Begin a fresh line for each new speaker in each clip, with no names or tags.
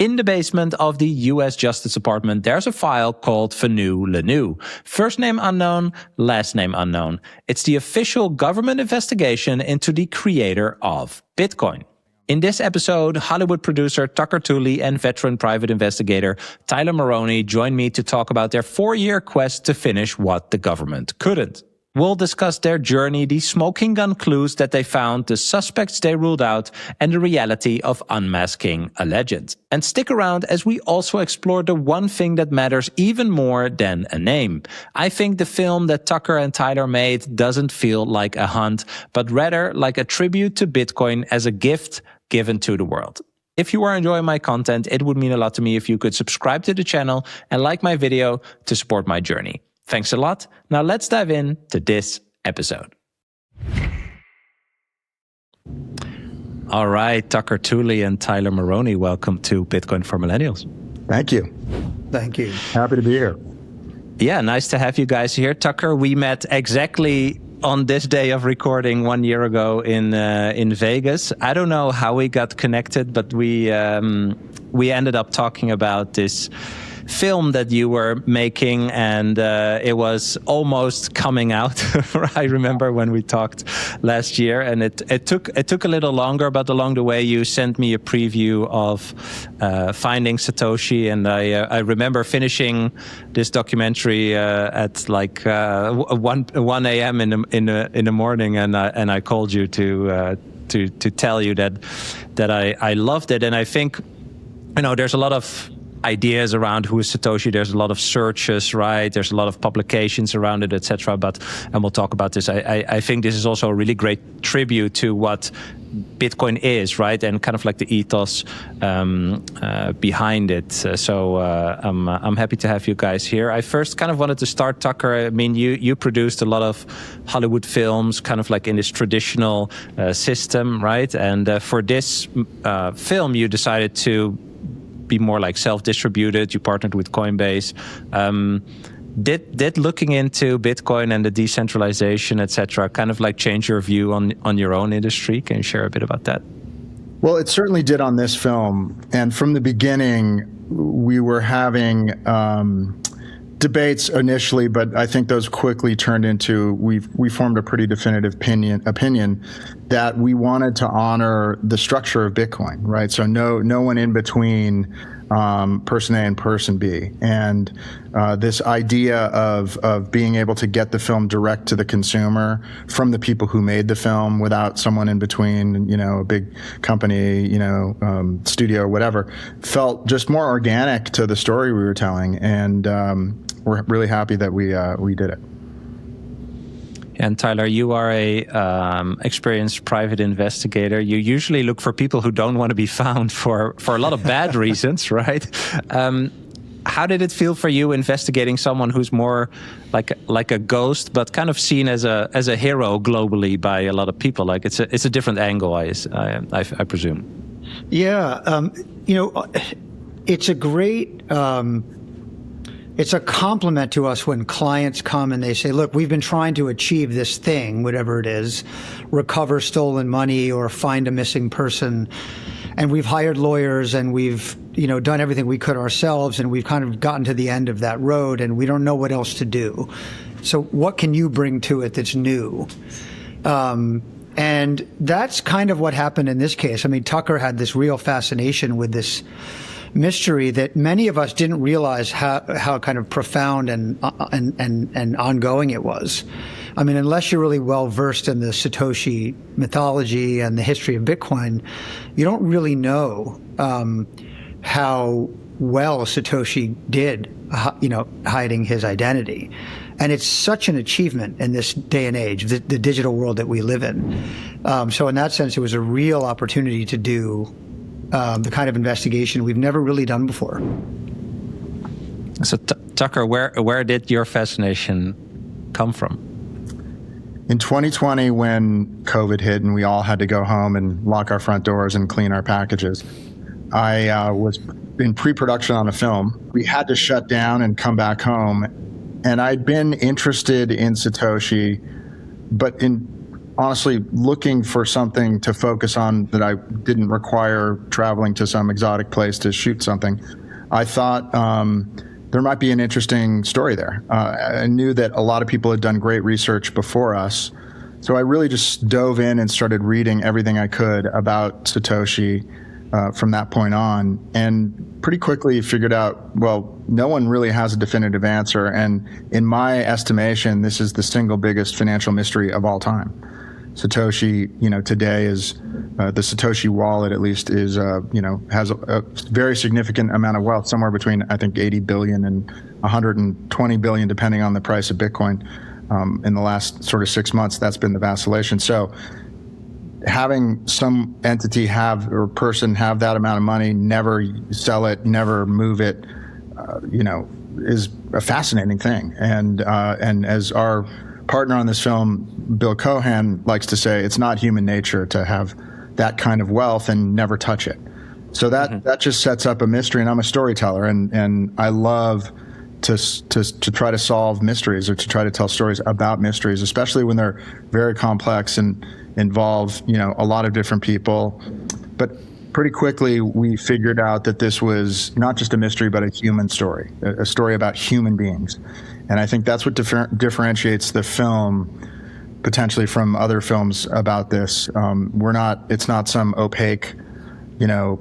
In the basement of the US Justice Department, there's a file called Fanu Lanu. First name unknown, last name unknown. It's the official government investigation into the creator of Bitcoin. In this episode, Hollywood producer Tucker Tooley and veteran private investigator Tyler Maroney join me to talk about their 4-year quest to finish what the government couldn't. We'll discuss their journey, the smoking gun clues that they found, the suspects they ruled out, and the reality of unmasking a legend. And stick around as we also explore the one thing that matters even more than a name. I think the film that Tucker and Tyler made doesn't feel like a hunt, but rather like a tribute to Bitcoin as a gift given to the world. If you are enjoying my content, it would mean a lot to me if you could subscribe to the channel and like my video to support my journey. Thanks a lot. Now let's dive in to this episode. All right, Tucker Tooley and Tyler Maroney, welcome to Bitcoin for Millennials.
Thank you.
Thank you.
Happy to be here.
Yeah, nice to have you guys here. Tucker, we met exactly on this day of recording 1 year ago in Vegas. I don't know how we got connected, but we ended up talking about this film that you were making, and it was almost coming out. I remember when we talked last year, and it took a little longer, but along the way you sent me a preview of Finding Satoshi, and I remember finishing this documentary at like 1 a.m. in the morning, and I called you to tell you that I loved it. And I think, there's a lot of ideas around who is Satoshi. There's a lot of searches, right? There's a lot of publications around it, etc. And we'll talk about this. I think this is also a really great tribute to what Bitcoin is, right? And kind of like the ethos behind it. So I'm happy to have you guys here. I first kind of wanted to start, Tucker. I mean, you produced a lot of Hollywood films, kind of like in this traditional system, right? And for this film, you decided to be more like self-distributed. You partnered with Coinbase. Did looking into Bitcoin and the decentralization, etc., kind of like change your view on your own industry? Can you share a bit about that?
Well, it certainly did on this film. And from the beginning, we were having debates initially, but I think those quickly turned into, we formed a pretty definitive opinion that we wanted to honor the structure of Bitcoin, right? So no one in between person A and person B. And this idea of being able to get the film direct to the consumer from the people who made the film without someone in between, a big company, studio or whatever, felt just more organic to the story we were telling. And we're really happy that we did it.
And Tyler, you are a experienced private investigator. You usually look for people who don't want to be found for a lot of bad reasons, right? How did it feel for you investigating someone who's more like a ghost, but kind of seen as a hero globally by a lot of people? Like it's a different angle, I presume.
Yeah, it's a great. It's a compliment to us when clients come and they say, look, we've been trying to achieve this thing, whatever it is, recover stolen money or find a missing person. And we've hired lawyers and we've, done everything we could ourselves, and we've kind of gotten to the end of that road and we don't know what else to do. So what can you bring to it that's new? And that's kind of what happened in this case. I mean, Tucker had this real fascination with this mystery that many of us didn't realize how kind of profound and ongoing it was. I mean, unless you're really well versed in the Satoshi mythology and the history of Bitcoin, you don't really know how well Satoshi did, hiding his identity. And it's such an achievement in this day and age, the digital world that we live in. So in that sense, it was a real opportunity to do the kind of investigation we've never really done before.
So Tucker, where did your fascination come from?
In 2020, when COVID hit and we all had to go home and lock our front doors and clean our packages, I was in pre-production on a film. We had to shut down and come back home. And I'd been interested in Satoshi, but honestly looking for something to focus on that I didn't require traveling to some exotic place to shoot something, I thought there might be an interesting story there. I knew that a lot of people had done great research before us, so I really just dove in and started reading everything I could about Satoshi from that point on, and pretty quickly figured out, well, no one really has a definitive answer, and in my estimation, this is the single biggest financial mystery of all time. Satoshi, today is the Satoshi wallet, at least, is has a very significant amount of wealth, somewhere between, I think, 80 billion and 120 billion, depending on the price of Bitcoin. In the last sort of 6 months, that's been the vacillation. So having some entity or person have that amount of money, never sell it, never move it, is a fascinating thing. And as our partner on this film, Bill Cohan, likes to say, it's not human nature to have that kind of wealth and never touch it. So that just sets up a mystery, and I'm a storyteller, and I love to try to solve mysteries, or to try to tell stories about mysteries, especially when they're very complex and involve a lot of different people. But pretty quickly we figured out that this was not just a mystery, but a human story, a story about human beings. And I think that's what differentiates the film potentially from other films about this. It's not some opaque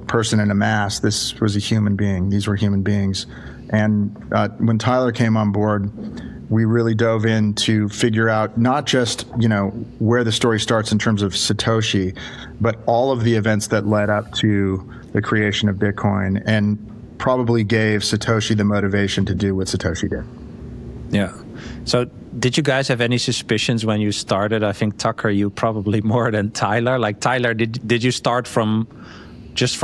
person in a mask. This was a human being. These were human beings. And when Tyler came on board, we really dove in to figure out not just, where the story starts in terms of Satoshi, but all of the events that led up to the creation of Bitcoin, and probably gave Satoshi the motivation to do what Satoshi did.
Yeah. So did you guys have any suspicions when you started? I think, Tucker, you probably more than Tyler. Like, Tyler, did you start from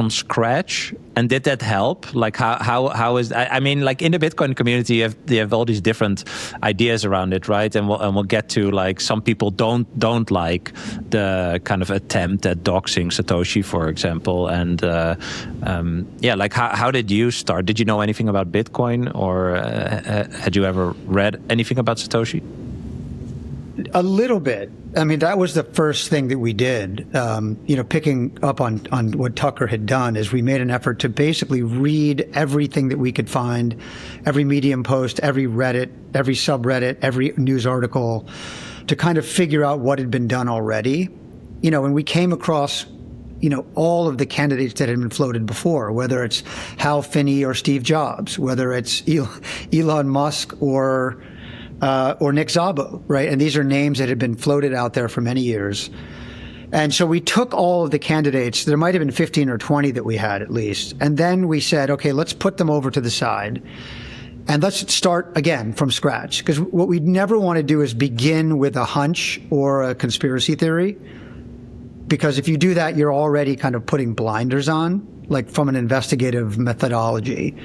scratch, and did that help? Like, how is, I mean, like, in the Bitcoin community, you have all these different ideas around it, right? And we'll get to, like, some people don't like the kind of attempt at doxing Satoshi, for example. And like, how did you start? Did you know anything about Bitcoin, or had you ever read anything about Satoshi?
A little bit. I mean, that was the first thing that we did. Picking up on what Tucker had done, is we made an effort to basically read everything that we could find, every Medium post, every Reddit, every subreddit, every news article, to kind of figure out what had been done already. And we came across, all of the candidates that had been floated before, whether it's Hal Finney or Steve Jobs, whether it's Elon Musk or Nick Szabo, right? And these are names that had been floated out there for many years. And so we took all of the candidates, there might have been 15 or 20 that we had at least, and then we said, okay, let's put them over to the side, and let's start again from scratch. Because what we'd never want to do is begin with a hunch or a conspiracy theory, because if you do that, you're already kind of putting blinders on, like from an investigative methodology.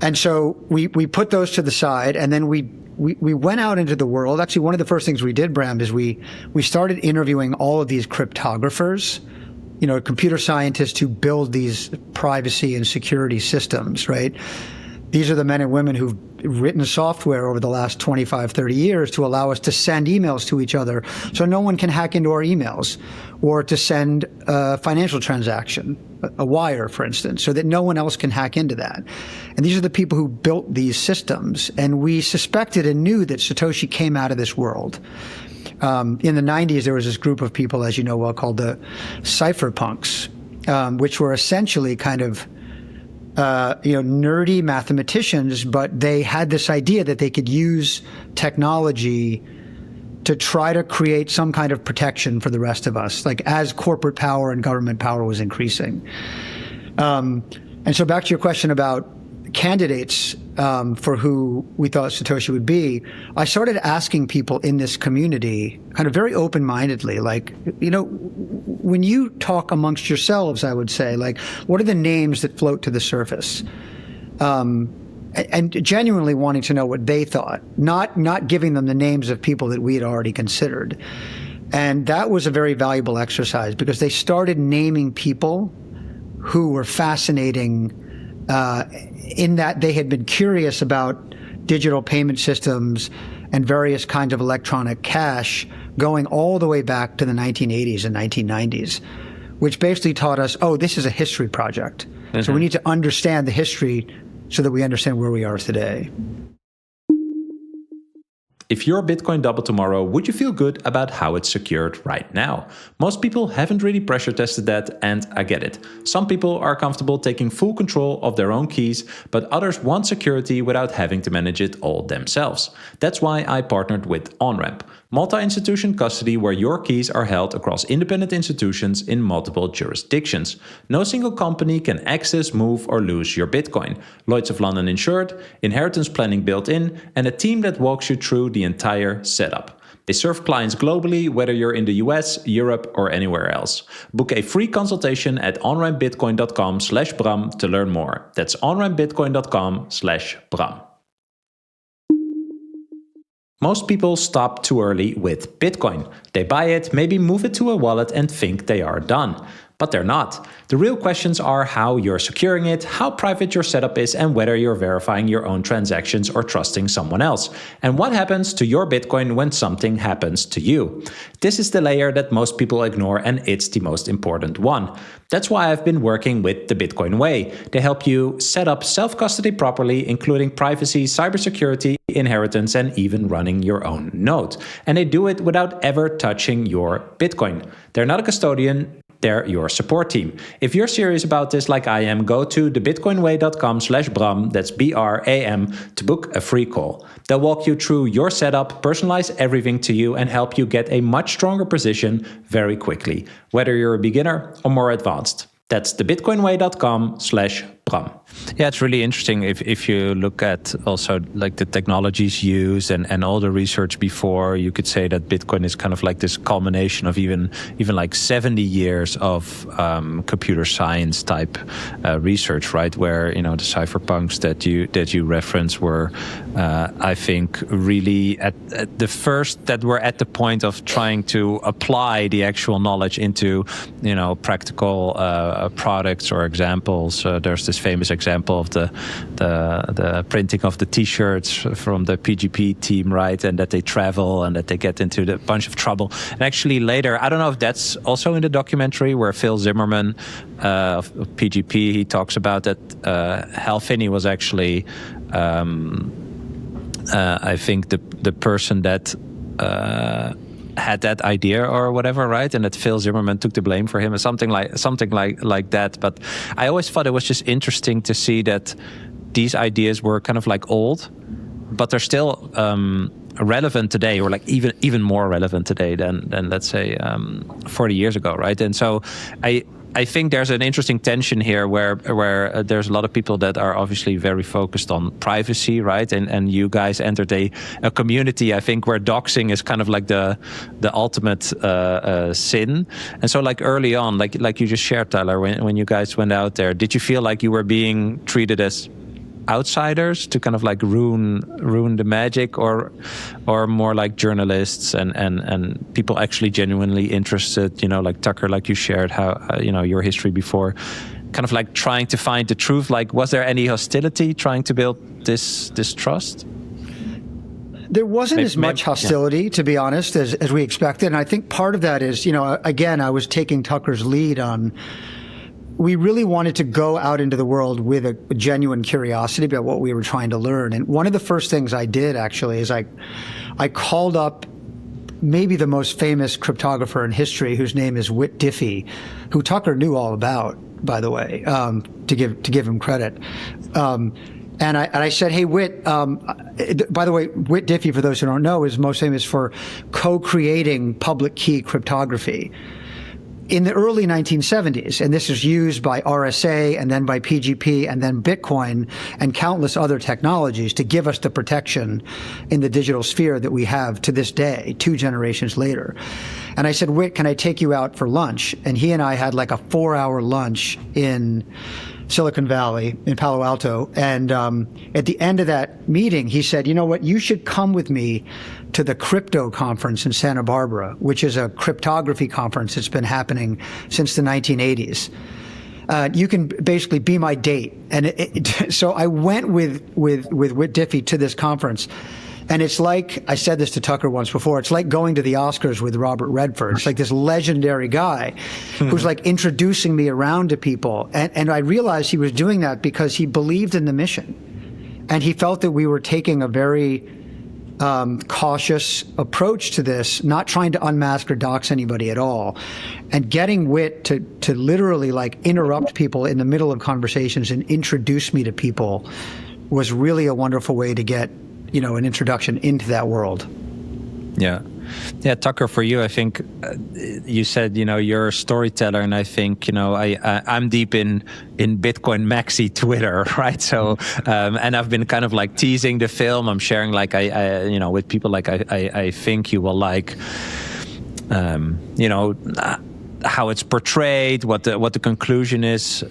And so we put those to the side, and then we went out into the world. Actually, one of the first things we did, Bram, is we started interviewing all of these cryptographers, computer scientists who build these privacy and security systems, right? These are the men and women who've written software over the last 25, 30 years to allow us to send emails to each other so no one can hack into our emails, or to send a financial transaction, a wire, for instance, so that no one else can hack into that. And these are the people who built these systems. And we suspected and knew that Satoshi came out of this world. In the 90s, there was this group of people, as you know well, called the cypherpunks, which were essentially kind of nerdy mathematicians, but they had this idea that they could use technology to try to create some kind of protection for the rest of us, like as corporate power and government power was increasing. And so back to your question about candidates for who we thought Satoshi would be, I started asking people in this community kind of very open-mindedly, like, when you talk amongst yourselves, I would say, like, what are the names that float to the surface? And genuinely wanting to know what they thought, not giving them the names of people that we had already considered. And that was a very valuable exercise, because they started naming people who were fascinating in that they had been curious about digital payment systems and various kinds of electronic cash, going all the way back to the 1980s and 1990s, which basically taught us, oh, this is a history project. Mm-hmm. So we need to understand the history so that we understand where we are today.
If your Bitcoin doubled tomorrow, would you feel good about how it's secured right now? Most people haven't really pressure tested that, and I get it. Some people are comfortable taking full control of their own keys, but others want security without having to manage it all themselves. That's why I partnered with OnRamp, multi-institution custody where your keys are held across independent institutions in multiple jurisdictions. No single company can access, move, or lose your Bitcoin. Lloyd's of London insured, inheritance planning built in, and a team that walks you through the entire setup. They serve clients globally, whether you're in the US, Europe, or anywhere else. Book a free consultation at onrampbitcoin.com/Bram to learn more. That's onrampbitcoin.com/Bram. Most people stop too early with Bitcoin. They buy it, maybe move it to a wallet and think they are done. But they're not. The real questions are how you're securing it, how private your setup is, and whether you're verifying your own transactions or trusting someone else. And what happens to your Bitcoin when something happens to you? This is the layer that most people ignore, and it's the most important one. That's why I've been working with the Bitcoin Way. They help you set up self-custody properly, including privacy, cybersecurity, inheritance, and even running your own node. And they do it without ever touching your Bitcoin. They're not a custodian. They're your support team. If you're serious about this like I am, go to thebitcoinway.com/Bram, that's BRAM, to book a free call. They'll walk you through your setup, personalize everything to you, and help you get a much stronger position very quickly, whether you're a beginner or more advanced. That's thebitcoinway.com/Bram. Yeah, it's really interesting if you look at also like the technologies used and all the research before. You could say that Bitcoin is kind of like this culmination of even like 70 years of computer science type research, right? Where the cypherpunks that you reference were, I think, really at the first that were at the point of trying to apply the actual knowledge into practical products or examples. There's this famous example of the printing of the T-shirts from the PGP team, right? And that they travel and that they get into a bunch of trouble. And actually later, I don't know if that's also in the documentary where Phil Zimmerman of PGP, he talks about that Hal Finney was actually, I think, the person that had that idea or whatever, right? And that Phil Zimmerman took the blame for him or something like that. But I always thought it was just interesting to see that these ideas were kind of like old, but they're still relevant today, or like even more relevant today than let's say 40 years ago, right? And so I think there's an interesting tension here where there's a lot of people that are obviously very focused on privacy, right? And you guys entered a community, I think, where doxing is kind of like the ultimate sin. And so like early on, like you just shared, Tyler, when you guys went out there, did you feel like you were being treated as outsiders to kind of like ruin the magic, or more like journalists and people actually genuinely interested, like Tucker, like you shared how your history before, kind of like trying to find the truth? Like, was there any hostility trying to build this trust?
There wasn't as much hostility, to be honest, as we expected. And I think part of that is, again, I was taking Tucker's lead on. We really wanted to go out into the world with a genuine curiosity about what we were trying to learn. And one of the first things I did actually is I called up maybe the most famous cryptographer in history, whose name is Whit Diffie, who Tucker knew all about, by the way, to give him credit. And I said, hey, Whit, by the way, Whit Diffie, for those who don't know, is most famous for co-creating public key cryptography in the early 1970s, and this is used by RSA and then by PGP and then Bitcoin and countless other technologies to give us the protection in the digital sphere that we have to this day, 2 generations later. And I said, Whit, can I take you out for lunch? And he and I had like a 4-hour lunch in Silicon Valley, in Palo Alto. And at the end of that meeting, he said, you know what, you should come with me to the crypto conference in Santa Barbara, which is a cryptography conference that's been happening since the 1980s. You can basically be my date. And so I went with Whit Diffie to this conference. And it's like, I said this to Tucker once before, it's like going to the Oscars with Robert Redford. It's like this legendary guy who's like introducing me around to people. And I realized he was doing that because he believed in the mission. And he felt that we were taking a very cautious approach to this, not trying to unmask or dox anybody at all, and getting Wit to literally like interrupt people in the middle of conversations and introduce me to people was really a wonderful way to get, you know, an introduction into that world.
Yeah. Yeah, Tucker, for you, I think you said, you know, you're a storyteller, and I think, you know, I'm deep in Bitcoin Maxi Twitter, right? So, and I've been kind of like teasing the film. I'm sharing like I you know, with people like I think you will like, you know, how it's portrayed, what the conclusion is,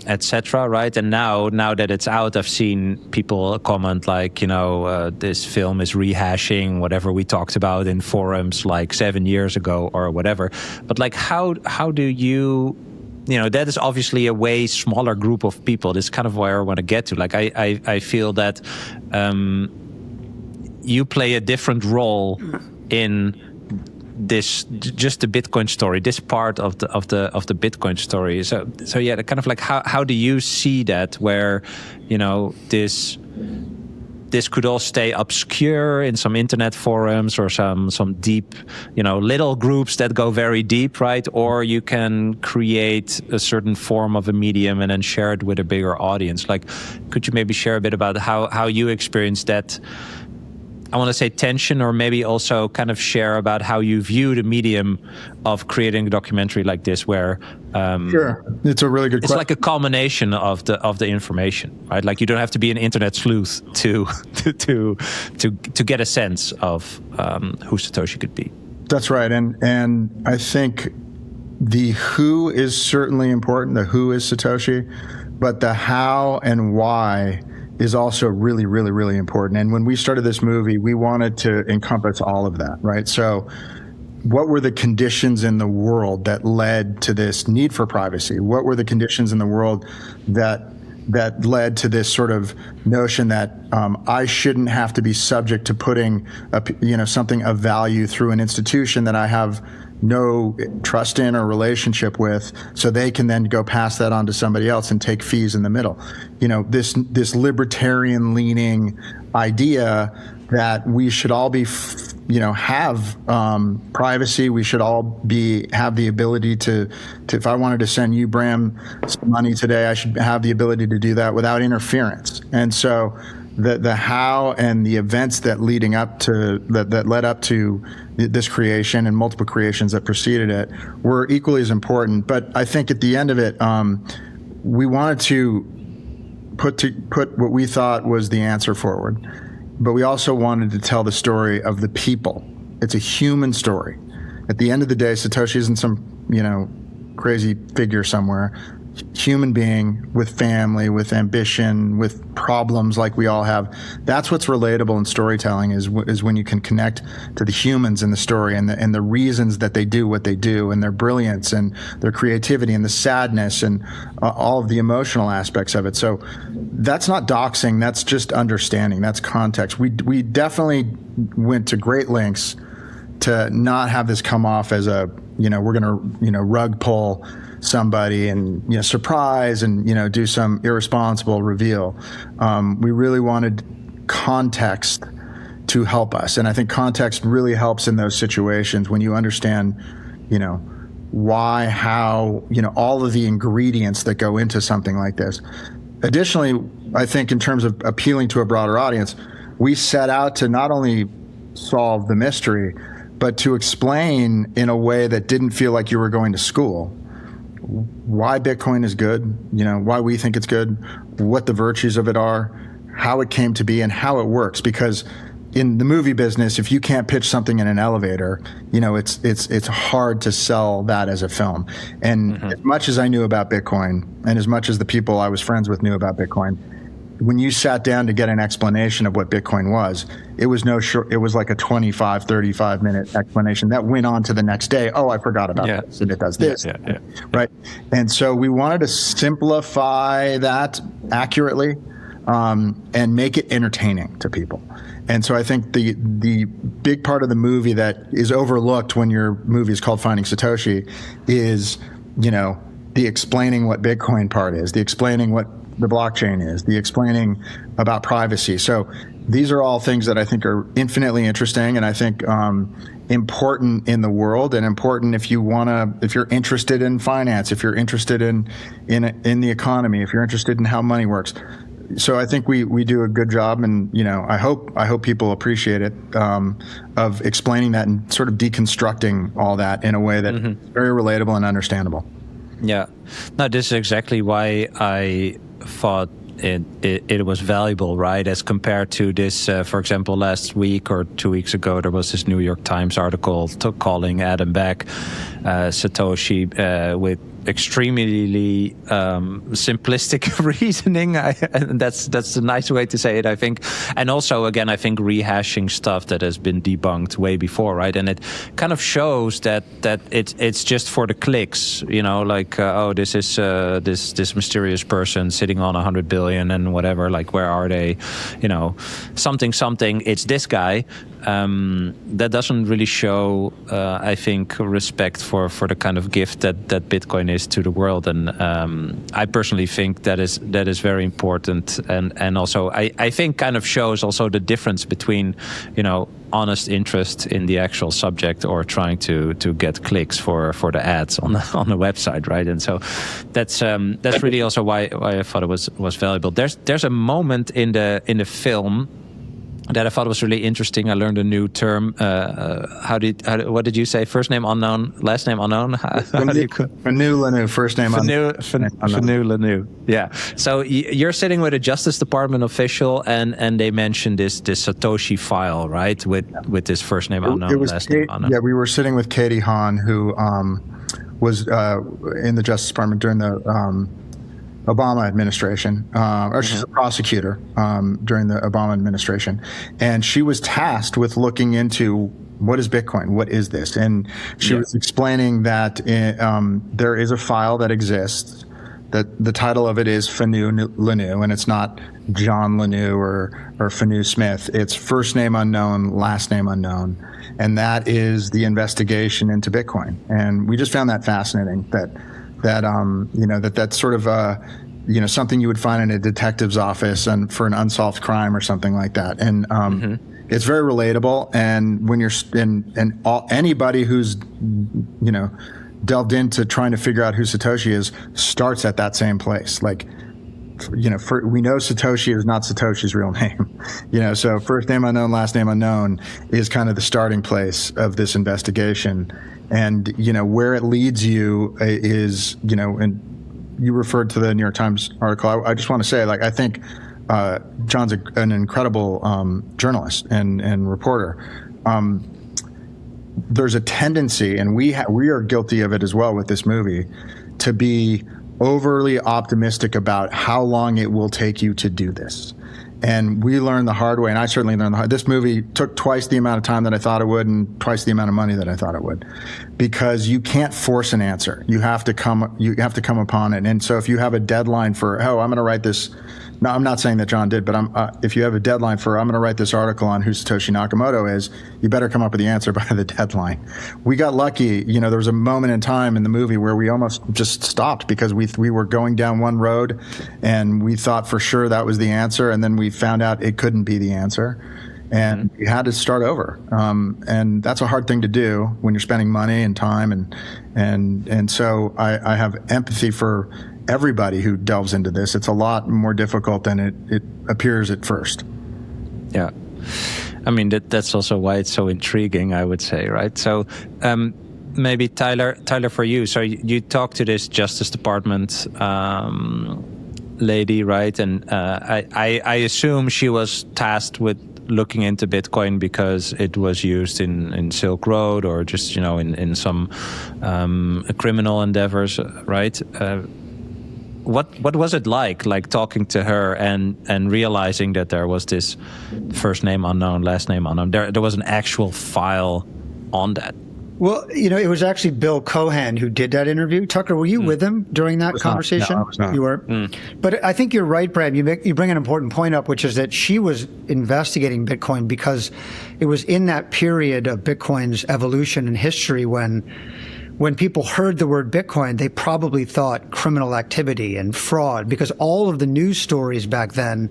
etc. Right? And now that it's out, I've seen people comment like, you know, this film is rehashing whatever we talked about in forums like 7 years ago or whatever. But like, how do you know, that is obviously a way smaller group of people. This is kind of where I want to get to. Like, I feel that you play a different role in this, just the Bitcoin story, this part of the Bitcoin story. So yeah, kind of like how do you see that, where, you know, this could all stay obscure in some internet forums or some deep, you know, little groups that go very deep, right? Or you can create a certain form of a medium and then share it with a bigger audience. Like, could you maybe share a bit about how you experienced that, I want to say, tension, or maybe also kind of share about how you view the medium of creating a documentary like this, where
sure, it's a really good question.
It's like a culmination of the information, right? Like, you don't have to be an internet sleuth to get a sense of who Satoshi could be.
That's right, and I think the who is certainly important. The who is Satoshi, but the how and why is also really, really, really important. And when we started this movie, we wanted to encompass all of that, right? So what were the conditions in the world that led to this need for privacy? What were the conditions in the world that led to this sort of notion that I shouldn't have to be subject to putting something of value through an institution that I have no trust in or relationship with, so they can then go pass that on to somebody else and take fees in the middle. You know, this libertarian leaning idea that we should all be, have privacy. We should all have the ability to, if I wanted to send you, Bram, some money today, I should have the ability to do that without interference. And so the how and the events that led up to this creation and multiple creations that preceded it were equally as important. But I think at the end of it, we wanted to put what we thought was the answer forward, but we also wanted to tell the story of the people. It's a human story. At the end of the day, Satoshi isn't some, crazy figure somewhere. Human being with family, with ambition, with problems like we all have. That's what's relatable in storytelling, is when you can connect to the humans in the story and the reasons that they do what they do, and their brilliance and their creativity and the sadness and all of the emotional aspects of it. So that's not doxing, that's just understanding, that's context. We definitely went to great lengths to not have this come off as a, we're going to, rug pull somebody and surprise and do some irresponsible reveal. We really wanted context to help us, and I think context really helps in those situations when you understand why, how, all of the ingredients that go into something like this. Additionally, I think in terms of appealing to a broader audience, we set out to not only solve the mystery, but to explain in a way that didn't feel like you were going to school why Bitcoin is good, why we think it's good, what the virtues of it are, how it came to be, and how it works. Because in the movie business, if you can't pitch something in an elevator, it's hard to sell that as a film. And as much as I knew about Bitcoin, and as much as the people I was friends with knew about Bitcoin, when you sat down to get an explanation of what Bitcoin was, it was it was like a 25, 35 minute explanation that went on to the next day. Oh, I forgot about this, and it does this, right? And so we wanted to simplify that accurately, and make it entertaining to people. And so I think the big part of the movie that is overlooked when your movie is called Finding Satoshi is, the explaining what Bitcoin part is, the explaining what the blockchain is, the explaining about privacy. So these are all things that I think are infinitely interesting, and I think important in the world, and important if you're interested in finance, if you're interested in the economy, if you're interested in how money works. So I think we do a good job, and I hope people appreciate it, of explaining that and sort of deconstructing all that in a way that is very relatable and understandable.
Yeah, no, this is exactly why I thought it was valuable, right? As compared to this, for example, last week or 2 weeks ago, there was this New York Times article calling Adam Back Satoshi with extremely simplistic reasoning. And that's a nice way to say it, I think. And also, again, I think rehashing stuff that has been debunked way before, right? And it kind of shows that it's just for the clicks, this is this mysterious person sitting on 100 billion and whatever. Like, where are they? Something. It's this guy. That doesn't really show, I think, respect for the kind of gift that Bitcoin is to the world, and I personally think that is very important, and also I think kind of shows also the difference between honest interest in the actual subject or trying to get clicks for the ads on the website, right? And so that's really also why I thought it was valuable. There's a moment in the film that I thought was really interesting. I learned a new term. What did you say? First name unknown, last name unknown?
Fanu Lanu, first name unknown.
Fanu Lanu. Yeah. So you're sitting with a Justice Department official, and they mentioned this Satoshi file, right? With this first name unknown, last name unknown.
Yeah, we were sitting with Katie Hahn, who was in the Justice Department during the Obama administration, or she's a prosecutor during the Obama administration, and she was tasked with looking into what is Bitcoin, what is this, and she was explaining that there is a file that exists, that the title of it is Fanu Lanu, and it's not John Lanu or Fanu Smith. It's first name unknown, last name unknown, and that is the investigation into Bitcoin. And we just found that fascinating. That's sort of something you would find in a detective's office and for an unsolved crime or something like that. And it's very relatable. And when anybody who's delved into trying to figure out who Satoshi is starts at that same place. Like, we know Satoshi is not Satoshi's real name. So first name unknown, last name unknown is kind of the starting place of this investigation. And, where it leads you is, and you referred to the New York Times article. I just want to say, I think John's an incredible journalist and reporter. There's a tendency, and we are guilty of it as well with this movie, to be overly optimistic about how long it will take you to do this. And we learned the hard way, and I certainly learned the hard way. This movie took twice the amount of time that I thought it would, and twice the amount of money that I thought it would, because you can't force an answer. You have to come upon it. And so if you have a deadline for, I'm going to write this. No, I'm not saying that John did, but if you have a deadline for, I'm going to write this article on who Satoshi Nakamoto is, you better come up with the answer by the deadline. We got lucky. There was a moment in time in the movie where we almost just stopped because we were going down one road and we thought for sure that was the answer. And then we found out it couldn't be the answer. And we had to start over. And that's a hard thing to do when you're spending money and time. And so I have empathy for everybody who delves into this. It's a lot more difficult than it appears at first.
Yeah. I mean, that's also why it's so intriguing, I would say, right? So maybe Tyler, for you. So you talked to this Justice Department lady, right? And I assume she was tasked with looking into Bitcoin because it was used in Silk Road or just, in some criminal endeavors, right? What was it like talking to her and realizing that there was this first name unknown, last name unknown? There was an actual file on that.
Well, it was actually Bill Cohan who did that interview. Tucker, were you with him during that conversation?
No, I was not.
You were? But I think you're right, Brad. You bring an important point up, which is that she was investigating Bitcoin because it was in that period of Bitcoin's evolution and history when people heard the word Bitcoin, they probably thought criminal activity and fraud, because all of the news stories back then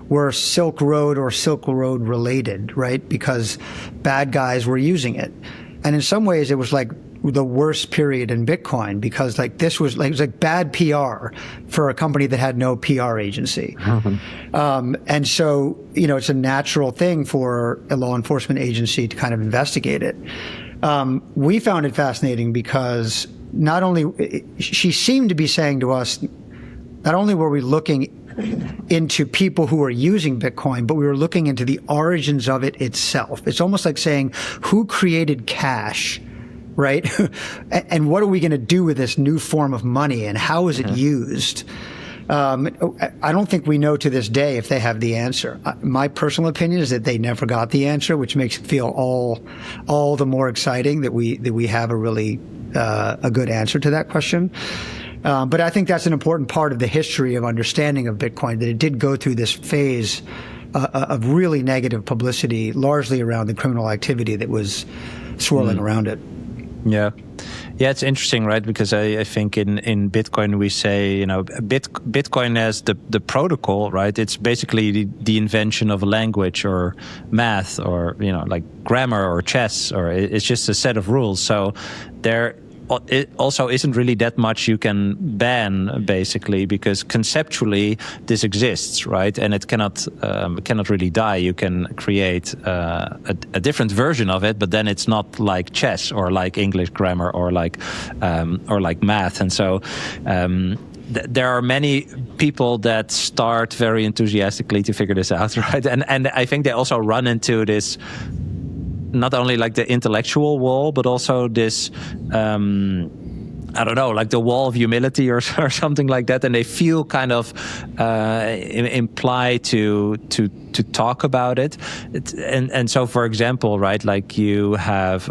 were Silk Road or Silk Road related, right? Because bad guys were using it. And in some ways, it was like the worst period in Bitcoin, because like this was like, it was like bad PR for a company that had no PR agency. And so, it's a natural thing for a law enforcement agency to kind of investigate it. We found it fascinating because not only, she seemed to be saying to us, not only were we looking into people who are using Bitcoin, but we were looking into the origins of it itself. It's almost like saying, who created cash, right? And what are we going to do with this new form of money, and how is it used? I don't think we know to this day if they have the answer. My personal opinion is that they never got the answer, which makes it feel all the more exciting that we have a really a good answer to that question. But I think that's an important part of the history of understanding of Bitcoin, that it did go through this phase of really negative publicity, largely around the criminal activity that was swirling around it.
Yeah. Yeah, it's interesting, right? Because I think in Bitcoin we say, Bitcoin as the protocol, right? It's basically the invention of a language or math or, like grammar or chess, or it's just a set of rules. So it also isn't really that much you can ban, basically, because conceptually this exists, right? And it cannot really die. You can create a different version of it, but then it's not like chess or like English grammar or like math. And so there are many people that start very enthusiastically to figure this out, right? And I think they also run into this, not only like the intellectual wall, but also this, I don't know, like the wall of humility or something like that. And they feel kind of implied to talk about it. And so, for example, right, like you have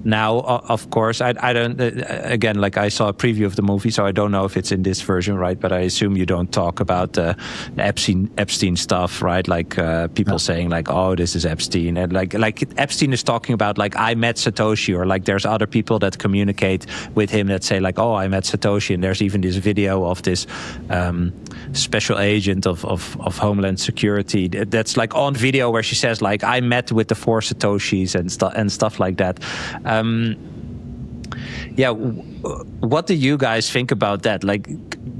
now, of course, I don't, again, like I saw a preview of the movie, so I don't know if it's in this version, right? But I assume you don't talk about the Epstein stuff, right? Like people saying like, oh, this is Epstein. And like Epstein is talking about like, I met Satoshi, or like there's other people that communicate with him that say like, oh, I met Satoshi. And there's even this video of this special agent of Homeland Security that's like on video where she says like, I met with the 4 Satoshis and stuff like that. What do you guys think about that? Like,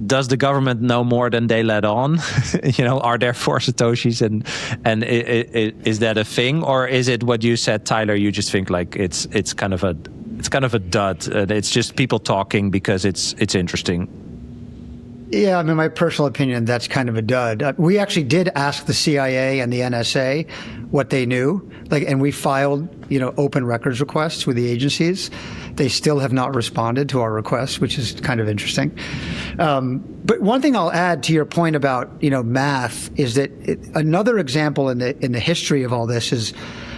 does the government know more than they let on? Are there 4 Satoshis and is that a thing, or is it what you said, Tyler? You just think like it's kind of a dud. It's just people talking because it's interesting.
Yeah, I mean, my personal opinion, that's kind of a dud. We actually did ask the CIA and the NSA what they knew, and we filed, open records requests with the agencies. They still have not responded to our requests, which is kind of interesting. But one thing I'll add to your point about, math is that another example in the history of all this is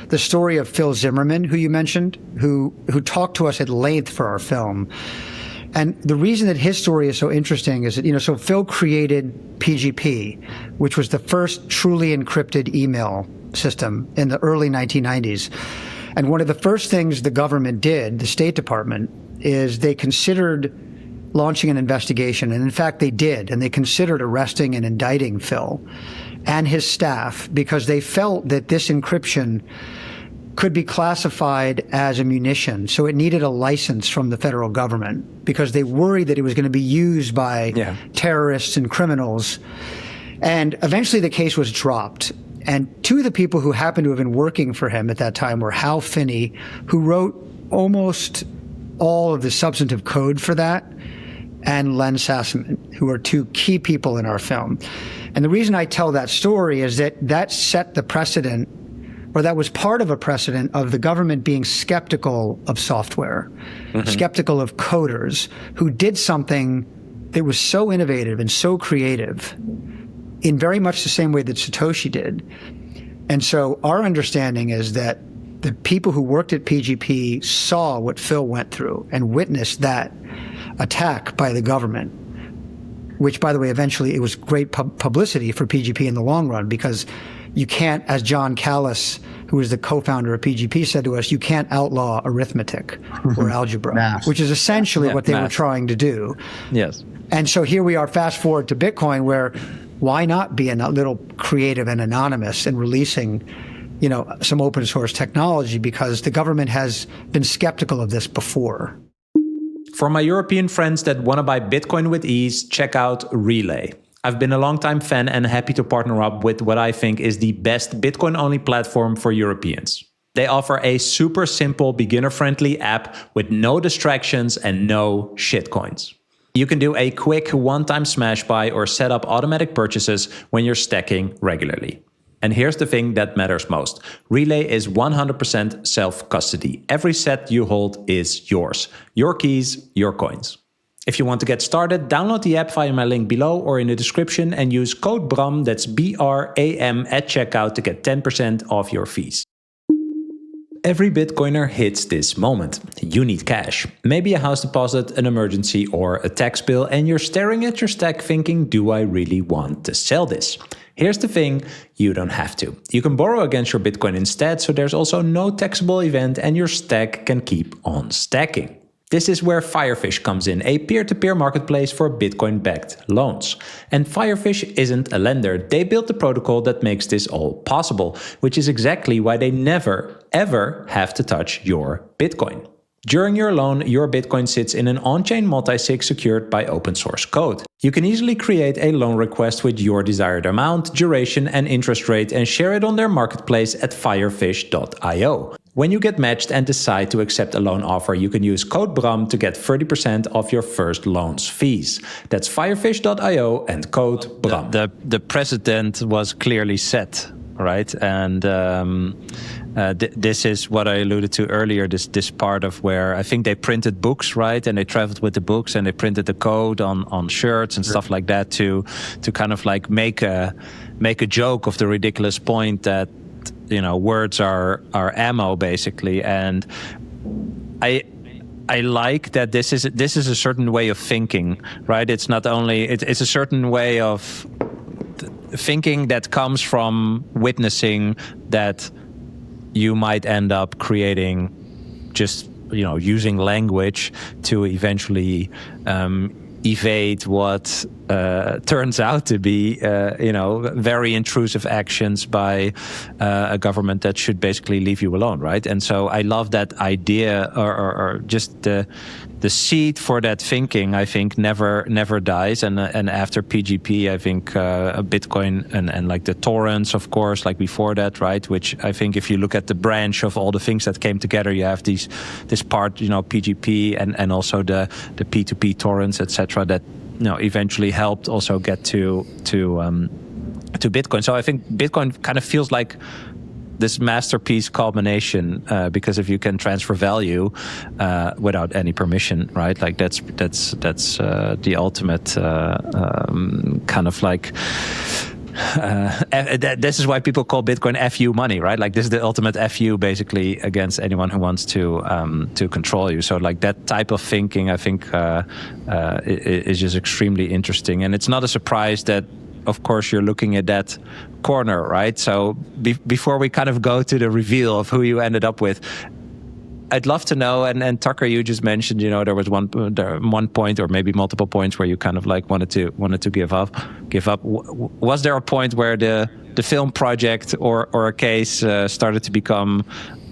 the story of Phil Zimmerman, who you mentioned, who talked to us at length for our film. And the reason that his story is so interesting is that, so Phil created PGP, which was the first truly encrypted email system in the early 1990s. And one of the first things the government did, the State Department, is they considered launching an investigation. And in fact, they did. And they considered arresting and indicting Phil and his staff because they felt that this encryption could be classified as a munition. So it needed a license from the federal government because they worried that it was going to be used by terrorists and criminals. And eventually the case was dropped. And 2 of the people who happened to have been working for him at that time were Hal Finney, who wrote almost all of the substantive code for that, and Len Sassaman, who are 2 key people in our film. And the reason I tell that story is that set the precedent, or that was part of a precedent of the government being skeptical of software, skeptical of coders who did something that was so innovative and so creative in very much the same way that Satoshi did. And so our understanding is that the people who worked at PGP saw what Phil went through and witnessed that attack by the government, which, by the way, eventually it was great publicity for PGP in the long run, because you can't, as John Callis, who is the co-founder of PGP, said to us, you can't outlaw arithmetic or algebra, which is essentially what they were trying to do.
Yes.
And so here we are, fast forward to Bitcoin, where why not be a little creative and anonymous and releasing, some open source technology, because the government has been skeptical of this before.
For my European friends that want to buy Bitcoin with ease, check out Relay. I've been a longtime fan and happy to partner up with what I think is the best Bitcoin-only platform for Europeans. They offer a super simple, beginner-friendly app with no distractions and no shitcoins. You can do a quick one-time smash buy or set up automatic purchases when you're stacking regularly. And here's the thing that matters most. Relay is 100% self-custody. Every set you hold is yours. Your keys, your coins. If you want to get started, download the app via my link below or in the description and use code BRAM, that's BRAM, at checkout to get 10% off your fees. Every Bitcoiner hits this moment. You need cash. Maybe a house deposit, an emergency, or a tax bill, and you're staring at your stack thinking, do I really want to sell this? Here's the thing, you don't have to. You can borrow against your Bitcoin instead, so there's also no taxable event and your stack can keep on stacking. This is where Firefish comes in, a peer-to-peer marketplace for Bitcoin-backed loans. And Firefish isn't a lender. They built the protocol that makes this all possible, which is exactly why they never, ever have to touch your Bitcoin. During your loan, your Bitcoin sits in an on-chain multisig secured by open source code. You can easily create a loan request with your desired amount, duration, and interest rate and share it on their marketplace at firefish.io. When you get matched and decide to accept a loan offer, you can use code BRAM to get 30% off your first loan's fees. That's firefish.io and code BRAM. The precedent was clearly set, right? And this is what I alluded to earlier, this part of where I think they printed books, right? And they traveled with the books and they printed the code on shirts and stuff like that to kind of like make a joke of the ridiculous point that, words are ammo, basically. And I like that this is a certain way of thinking, right? It's not only it's a certain way of thinking that comes from witnessing that you might end up creating just using language to eventually evade what turns out to be very intrusive actions by a government that should basically leave you alone, right? And so I love that idea, or just the seed for that thinking, I think never dies. And after PGP, I think Bitcoin and like the torrents, of course, like before that, right? Which I think if you look at the branch of all the things that came together, you have this part, PGP and also the P2P torrents, etc. that eventually helped also get to Bitcoin. So I think Bitcoin kind of feels like this masterpiece culmination, because if you can transfer value without any permission, right? Like that's the ultimate kind of like. This is why people call Bitcoin FU money, right? Like this is the ultimate FU, basically, against anyone who wants to control you. So like that type of thinking, I think, is just extremely interesting, and it's not a surprise that, of course, you're looking at that corner, right? So before we kind of go to the reveal of who you ended up with, I'd love to know, and Tucker, you just mentioned, there was one point or maybe multiple points where you kind of like wanted to give up. Was there a point where the film project or a case started to become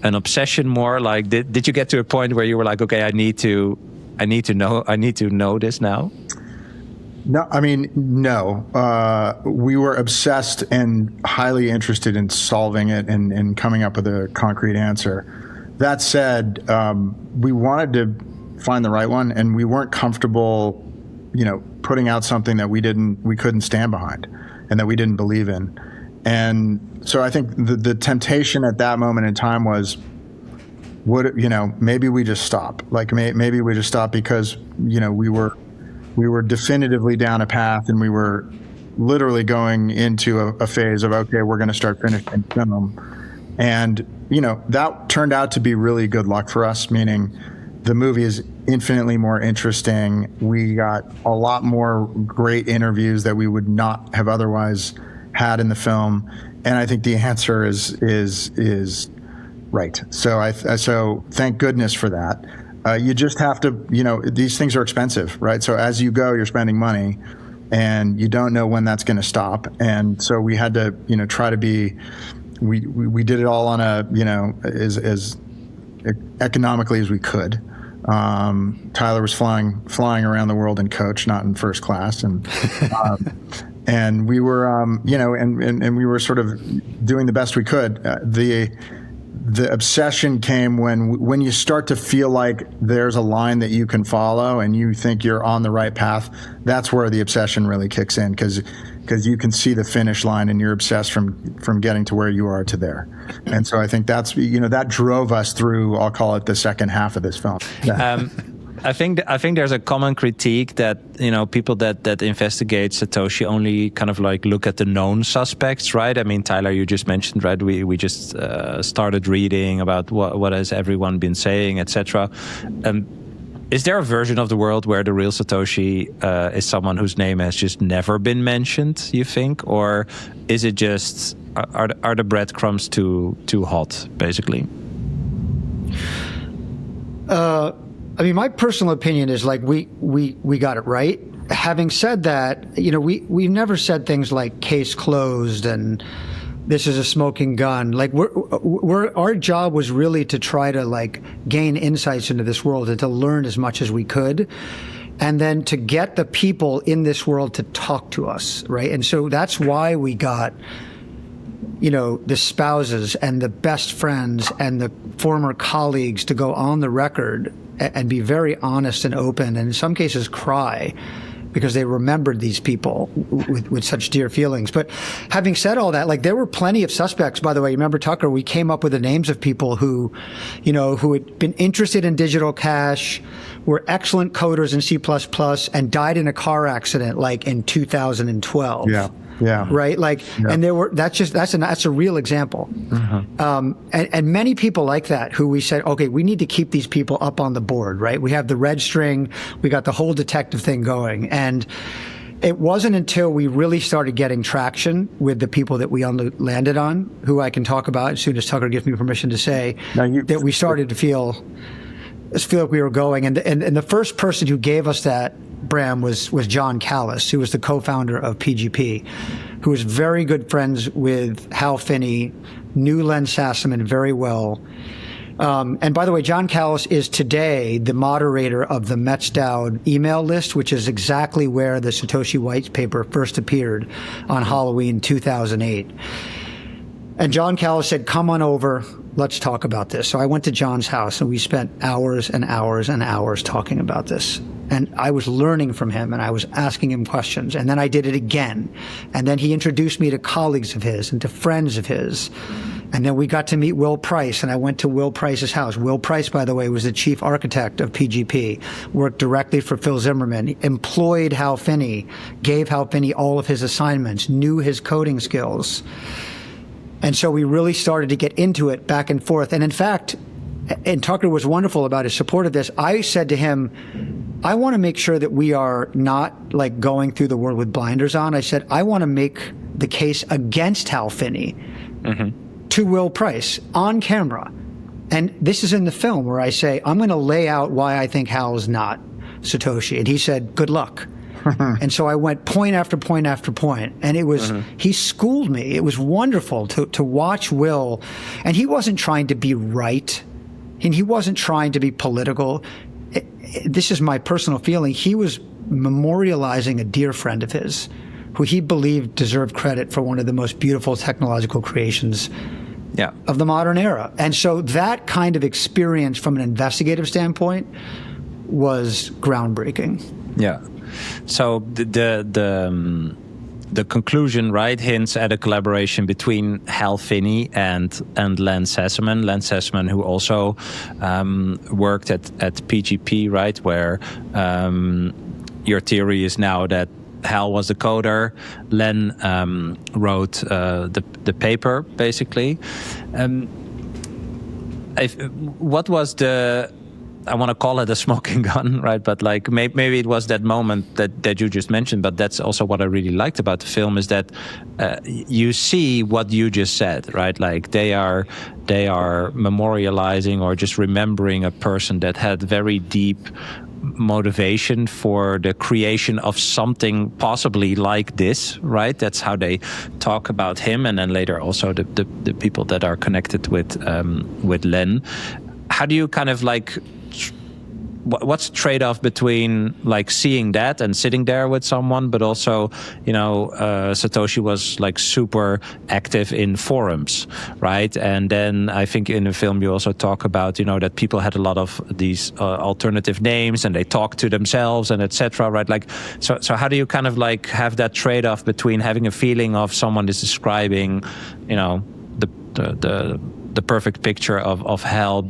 an obsession more? Like, did you get to a point where you were like, okay, I need to know this now?
No, I mean, no. We were obsessed and highly interested in solving it and coming up with a concrete answer. That said, we wanted to find the right one, and we weren't comfortable, putting out something that we couldn't stand behind and that we didn't believe in. And so I think the temptation at that moment in time was, maybe we just stop. Like maybe we just stop because, we were definitively down a path, and we were literally going into a phase of, okay, we're going to start finishing film. And, that turned out to be really good luck for us, meaning the movie is infinitely more interesting. We got a lot more great interviews that we would not have otherwise had in the film. And I think the answer is right. So thank goodness for that. You just have to, these things are expensive, right? So as you go, you're spending money, and you don't know when that's going to stop. And so we had to, try to be, we did it all on a, as economically as we could. Tyler was flying around the world in coach, not in first class, and and we were, and we were sort of doing the best we could. The obsession came when you start to feel like there's a line that you can follow and you think you're on the right path. That's where the obsession really kicks in, because you can see the finish line and you're obsessed from getting to where you are to there. And so I think that's, that drove us through, I'll call it the second half of this film. Yeah.
I think there's a common critique that people that investigate Satoshi only kind of like look at the known suspects, right? I mean, Tyler, you just mentioned, right? We just started reading about what has everyone been saying, etc. Is there a version of the world where the real Satoshi is someone whose name has just never been mentioned, you think, or is it just are the breadcrumbs too hot, basically?
I mean, my personal opinion is like we got it right. Having said that, we've never said things like case closed and this is a smoking gun. Like our job was really to try to like gain insights into this world and to learn as much as we could, and then to get the people in this world to talk to us, right? And so that's why we got the spouses and the best friends and the former colleagues to go on the record and be very honest and open, and in some cases cry because they remembered these people with such dear feelings. But having said all that, like there were plenty of suspects, by the way. Remember, Tucker, we came up with the names of people who had been interested in digital cash, were excellent coders in C++, and died in a car accident like in 2012.
Yeah.
Right. Like, yeah. And that's a real example. Mm-hmm. And many people like that who we said, okay, we need to keep these people up on the board, right? We have the red string. We got the whole detective thing going. And it wasn't until we really started getting traction with the people that we landed on, who I can talk about as soon as Tucker gives me permission to say, that we started to feel like we were going. And the first person who gave us that, Bram, was John Callis, who was the co-founder of PGP, who was very good friends with Hal Finney, knew Len Sassaman very well. And by the way, John Callis is today the moderator of the Metzdowd email list, which is exactly where the Satoshi white paper first appeared on Halloween 2008. And John Callis said, come on over, let's talk about this. So I went to John's house and we spent hours and hours and hours talking about this. And I was learning from him and I was asking him questions. And then I did it again. And then he introduced me to colleagues of his and to friends of his. And then we got to meet Will Price, and I went to Will Price's house. Will Price, by the way, was the chief architect of PGP, worked directly for Phil Zimmerman, employed Hal Finney, gave Hal Finney all of his assignments, knew his coding skills. And so we really started to get into it back and forth. And in fact, and Tucker was wonderful about his support of this, I said to him, I want to make sure that we are not like going through the world with blinders on. I said, I want to make the case against Hal Finney to Will Price on camera. And this is in the film where I say, I'm going to lay out why I think Hal is not Satoshi. And he said, good luck. And so I went point after point after point. And it was, he schooled me. It was wonderful to watch Will. And he wasn't trying to be right. And he wasn't trying to be political. This is my personal feeling. He was memorializing a dear friend of his who he believed deserved credit for one of the most beautiful technological creations of the modern era. And so that kind of experience from an investigative standpoint was groundbreaking.
Yeah. So the conclusion, right, hints at a collaboration between Hal Finney and Len Sassaman. Len Sassaman, who also worked at PGP, right, where your theory is now that Hal was the coder. Len wrote the paper, basically. What was the... I want to call it a smoking gun, right? But like maybe it was that moment that you just mentioned. But that's also what I really liked about the film, is that you see what you just said, right? Like they are memorializing or just remembering a person that had very deep motivation for the creation of something possibly like this, right? That's how they talk about him, and then later also the people that are connected with Len. How do you kind of like... What's the trade-off between like seeing that and sitting there with someone, but also, Satoshi was like super active in forums, right? And then I think in the film you also talk about, that people had a lot of these alternative names and they talk to themselves and etc. Right? Like, so how do you kind of like have that trade-off between having a feeling of someone is describing, the perfect picture of Hal,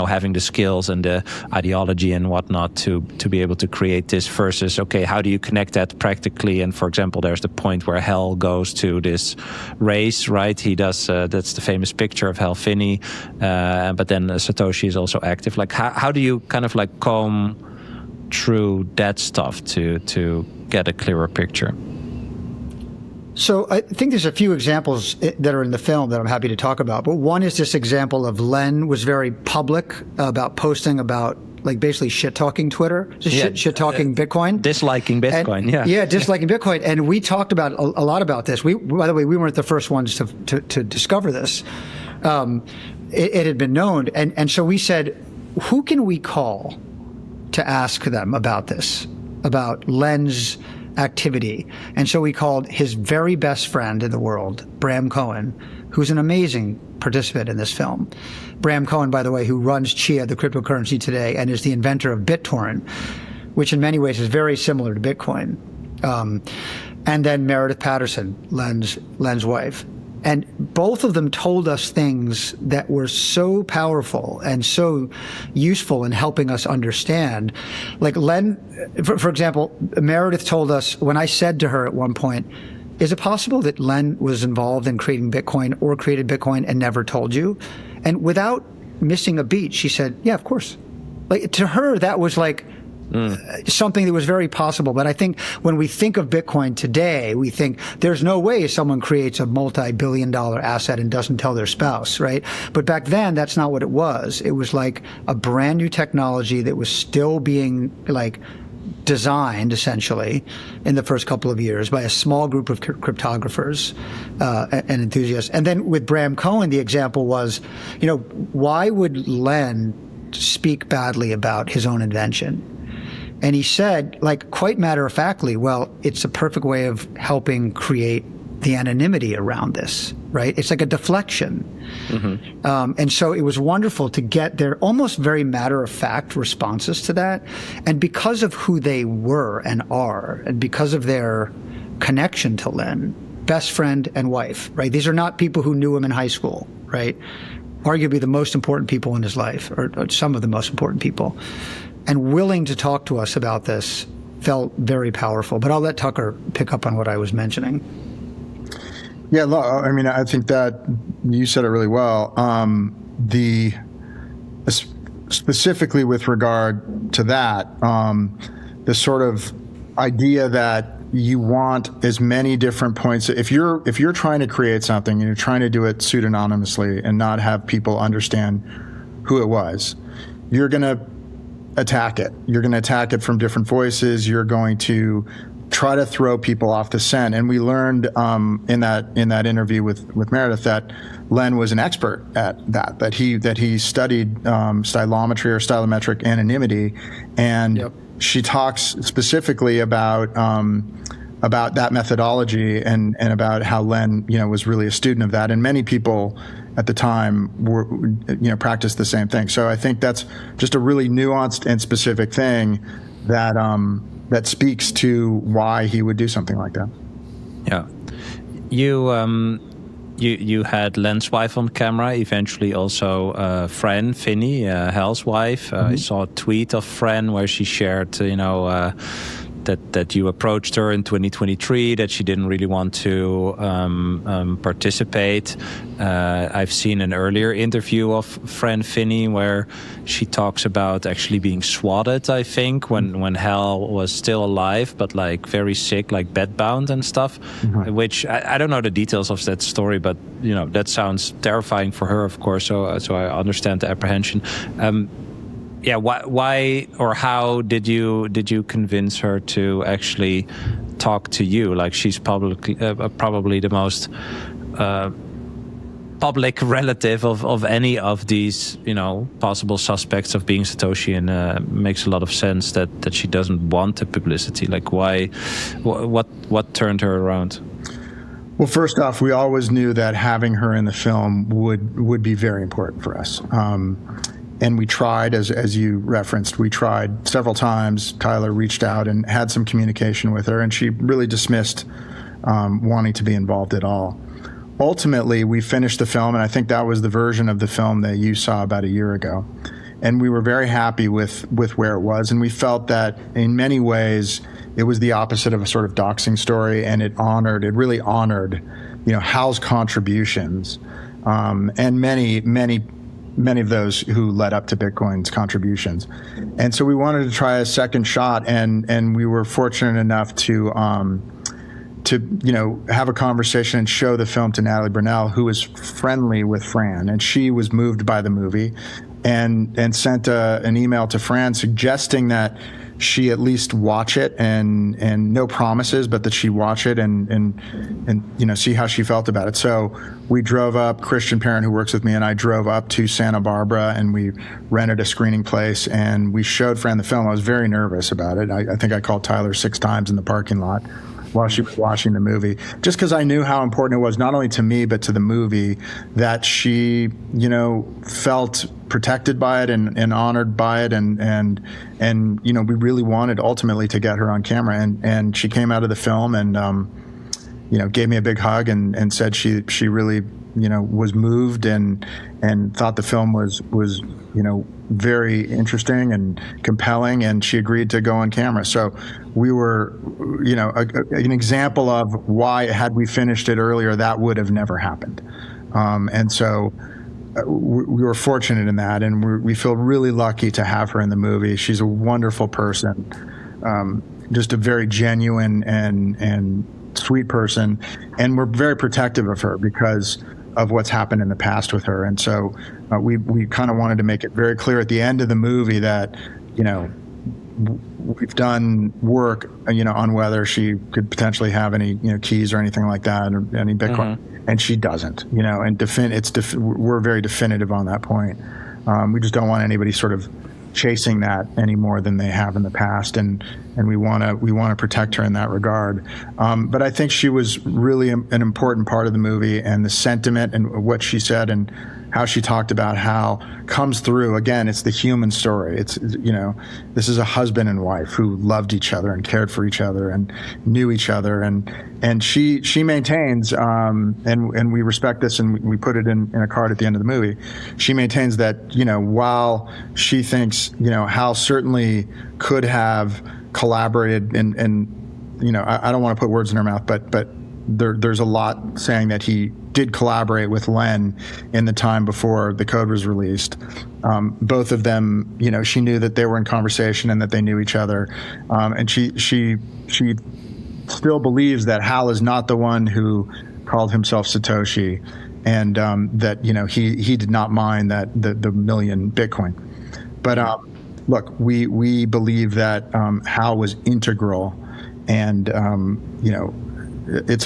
having the skills and the ideology and whatnot to be able to create this, versus, okay, how do you connect that practically? And for example, there's the point where Hal goes to this race, right? He does, that's the famous picture of Hal Finney, but then Satoshi is also active. Like, how do you kind of like comb through that stuff to get a clearer picture?
So I think there's a few examples that are in the film that I'm happy to talk about. But one is this example of Len was very public about posting about like basically shit-talking Twitter, shit-talking Bitcoin.
Disliking Bitcoin,
and, disliking Bitcoin. And we talked about a lot about this. By the way, we weren't the first ones to discover this. It had been known. And so we said, who can we call to ask them about this, about Len's activity? And so we called his very best friend in the world, Bram Cohen, who's an amazing participant in this film. Bram Cohen, by the way, who runs Chia, the cryptocurrency today, and is the inventor of BitTorrent, which in many ways is very similar to Bitcoin. And then Meredith Patterson, Len's wife. And both of them told us things that were so powerful and so useful in helping us understand. Like Len, for example, Meredith told us, when I said to her at one point, is it possible that Len was involved in creating Bitcoin or created Bitcoin and never told you? And without missing a beat, she said, yeah, of course. Like, to her, that was like something that was very possible. But I think when we think of Bitcoin today, we think there's no way someone creates a multi-billion-dollar asset and doesn't tell their spouse, right? But back then, that's not what it was. It was like a brand new technology that was still being like designed essentially in the first couple of years by a small group of cryptographers and enthusiasts. And then with Bram Cohen, the example was, why would Len speak badly about his own invention? And he said, like, quite matter-of-factly, well, it's a perfect way of helping create the anonymity around this, right? It's like a deflection. Mm-hmm. And so it was wonderful to get their almost very matter-of-fact responses to that. And because of who they were and are, and because of their connection to Len, best friend and wife, right? These are not people who knew him in high school, right? Arguably the most important people in his life, or some of the most important people. And willing to talk to us about this felt very powerful. But I'll let Tucker pick up on what I was mentioning.
Yeah, I mean, I think that you said it really well. Specifically with regard to that, the sort of idea that you want as many different points. If you're trying to create something and you're trying to do it pseudonymously and not have people understand who it was, you're going to attack it. You're going to attack it from different voices. You're going to try to throw people off the scent. And we learned in that interview with Meredith that Len was an expert at that he studied stylometry or stylometric anonymity, and she talks specifically about that methodology and about how Len was really a student of that, and many people at the time were practiced the same thing. So I think that's just a really nuanced and specific thing that that speaks to why he would do something like that.
Yeah, you had Len's wife on camera. Eventually, also Fran, Finney, Hal's wife. I saw a tweet of Fran where she shared, that you approached her in 2023, that she didn't really want to participate. I've seen an earlier interview of Fran Finney where she talks about actually being swatted, I think, when Hal was still alive, but like very sick, like bedbound and stuff, which I don't know the details of that story, but that sounds terrifying for her, of course, so I understand the apprehension. Why or how did you convince her to actually talk to you? Like, she's probably the most public relative of any of these, possible suspects of being Satoshi, and makes a lot of sense that she doesn't want the publicity. Like, why? What turned her around?
Well, first off, we always knew that having her in the film would be very important for us. And we tried, as you referenced, we tried several times. Tyler reached out and had some communication with her, and she really dismissed wanting to be involved at all. Ultimately, we finished the film, and I think that was the version of the film that you saw about a year ago. And we were very happy with where it was, and we felt that in many ways it was the opposite of a sort of doxing story, and it really honored, Hal's contributions, and many of those who led up to Bitcoin's contributions. And so we wanted to try a second shot, and we were fortunate enough to have a conversation and show the film to Natalie Brunell, who was friendly with Fran, and she was moved by the movie, and sent an email to Fran suggesting that she at least watch it, and no promises, but that she watch it and see how she felt about it. So we drove up, Christian Parent, who works with me, and I drove up to Santa Barbara, and we rented a screening place, and we showed Fran the film. I was very nervous about it. I think I called Tyler 6 times in the parking lot while she was watching the movie, just because I knew how important it was, not only to me, but to the movie, that she, felt protected by it and honored by it. And we really wanted ultimately to get her on camera. And she came out of the film and, gave me a big hug and said she really, was moved and thought the film was very interesting and compelling, and she agreed to go on camera. So we were, an example of why, had we finished it earlier, that would have never happened. And so we were fortunate in that, and we feel really lucky to have her in the movie. She's a wonderful person, just a very genuine and sweet person, and we're very protective of her because of what's happened in the past with her. And so we kind of wanted to make it very clear at the end of the movie that, we've done work, on whether she could potentially have any, keys or anything like that, or any Bitcoin, and she doesn't, and we're very definitive on that point. We just don't want anybody sort of chasing that any more than they have in the past, and we want to protect her in that regard. But I think she was really an important part of the movie, and the sentiment and what she said and how she talked about how comes through. Again, it's the human story. It's, this is a husband and wife who loved each other and cared for each other and knew each other, and she maintains, and we respect this, and we put it in a card at the end of the movie. She maintains that, while she thinks, Hal certainly could have collaborated, and I don't want to put words in her mouth, but there's a lot saying that he did collaborate with Len in the time before the code was released. Both of them, she knew that they were in conversation and that they knew each other, and she still believes that Hal is not the one who called himself Satoshi, and that he did not mine the 1 million Bitcoin. But look, we believe that Hal was integral, and it's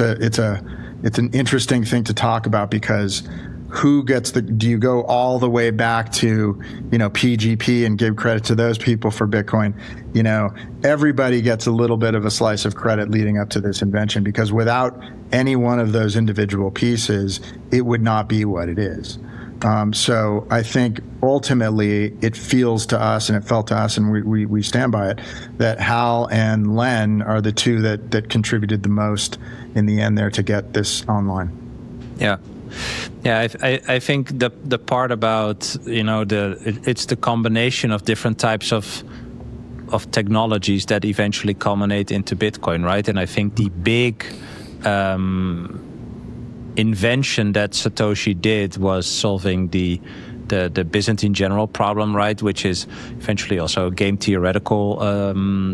an interesting thing to talk about, because who gets do you go all the way back to, PGP and give credit to those people for Bitcoin? Everybody gets a little bit of a slice of credit leading up to this invention, because without any one of those individual pieces, it would not be what it is. So I think ultimately it feels to us, and it felt to us, and we stand by it, that Hal and Len are the two that contributed the most in the end there to get this online.
Yeah. I think the part about, it's the combination of different types of of technologies that eventually culminate into Bitcoin, right? And I think the big invention that Satoshi did was solving the Byzantine general problem, right? Which is eventually also a game theoretical